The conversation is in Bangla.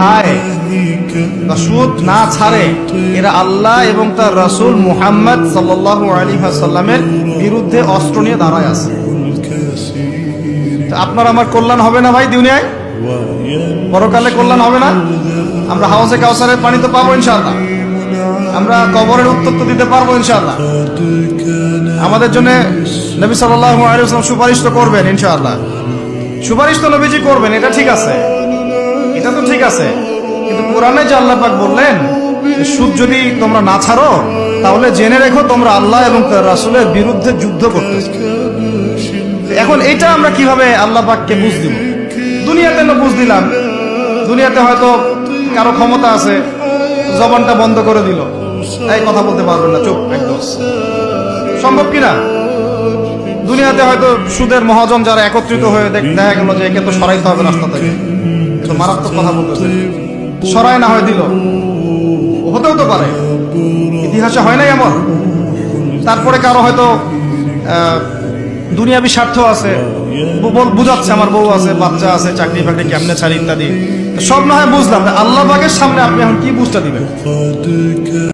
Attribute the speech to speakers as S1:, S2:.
S1: খায় বা সুদ না ছাড়ে এরা আল্লাহ এবং তার রাসূল মুহাম্মদ সাল্লাল্লাহু আলাইহি ওয়াসাল্লামের বিরুদ্ধে অস্ত্র নিয়ে দাঁড়ায় আছে। আপনার আমার কল্যাণ হবে না ভাই? দুনিয়ায় পরকালে কল্যাণ হবে না? আমরা হাউজে কাউসারের পানি তো পাবো ইনশাআল্লাহ, আমরা কবরের উত্তর তো দিতে পারবো ইনশাআল্লাহ, আমাদের জন্য নবী সাল্লাল্লাহু আলাইহি ওয়াসাল্লাম সুপারিশ তো করবেন ইনশাআল্লাহ, সুপারিশ তো নবীজি করবেন, এটা ঠিক আছে, এটা তো ঠিক আছে। কিন্তু কোরআনে যে আল্লাহ পাক বললেন সুদ যদি তোমরা না ছাড়ো তাহলে জেনে রেখো তোমরা আল্লাহ এবং তার রাসূলের বিরুদ্ধে যুদ্ধ করতেছো। এখন এটা আমরা কিভাবে আল্লাহ পাককে বুঝ দিব? দুনিয়াতে না বুঝ দিলাম, দুনিয়াতে হয়তো কারো ক্ষমতা আছে, জবানটা বন্ধ করে দিল, এই কথা বলতে পারবেন না, চুপ একদম, সম্ভব কিনা? দুনিয়াতে হয়তো সুদের মহাজন যারা একত্রিত হয়ে দেখা গেল যে একে তো সরাইতে হবে রাস্তা থেকে, মারাত্মক কথা বলতেছে, সরাই না হয় দিল, হতেও তো পারে, ইতিহাসে হয় নাই এমন। তারপরে কারো হয়তো দুনিয়াবি স্বার্থ আছে, বুঝাচ্ছে আমার বউ আছে, বাচ্চা আছে, চাকরি বাকরি কেমনে ছাড়ি ইত্যাদি, সব না হয় বুঝলাম, আল্লাহ পাকের সামনে আপনি এখন কি বুঝটা দিবেন?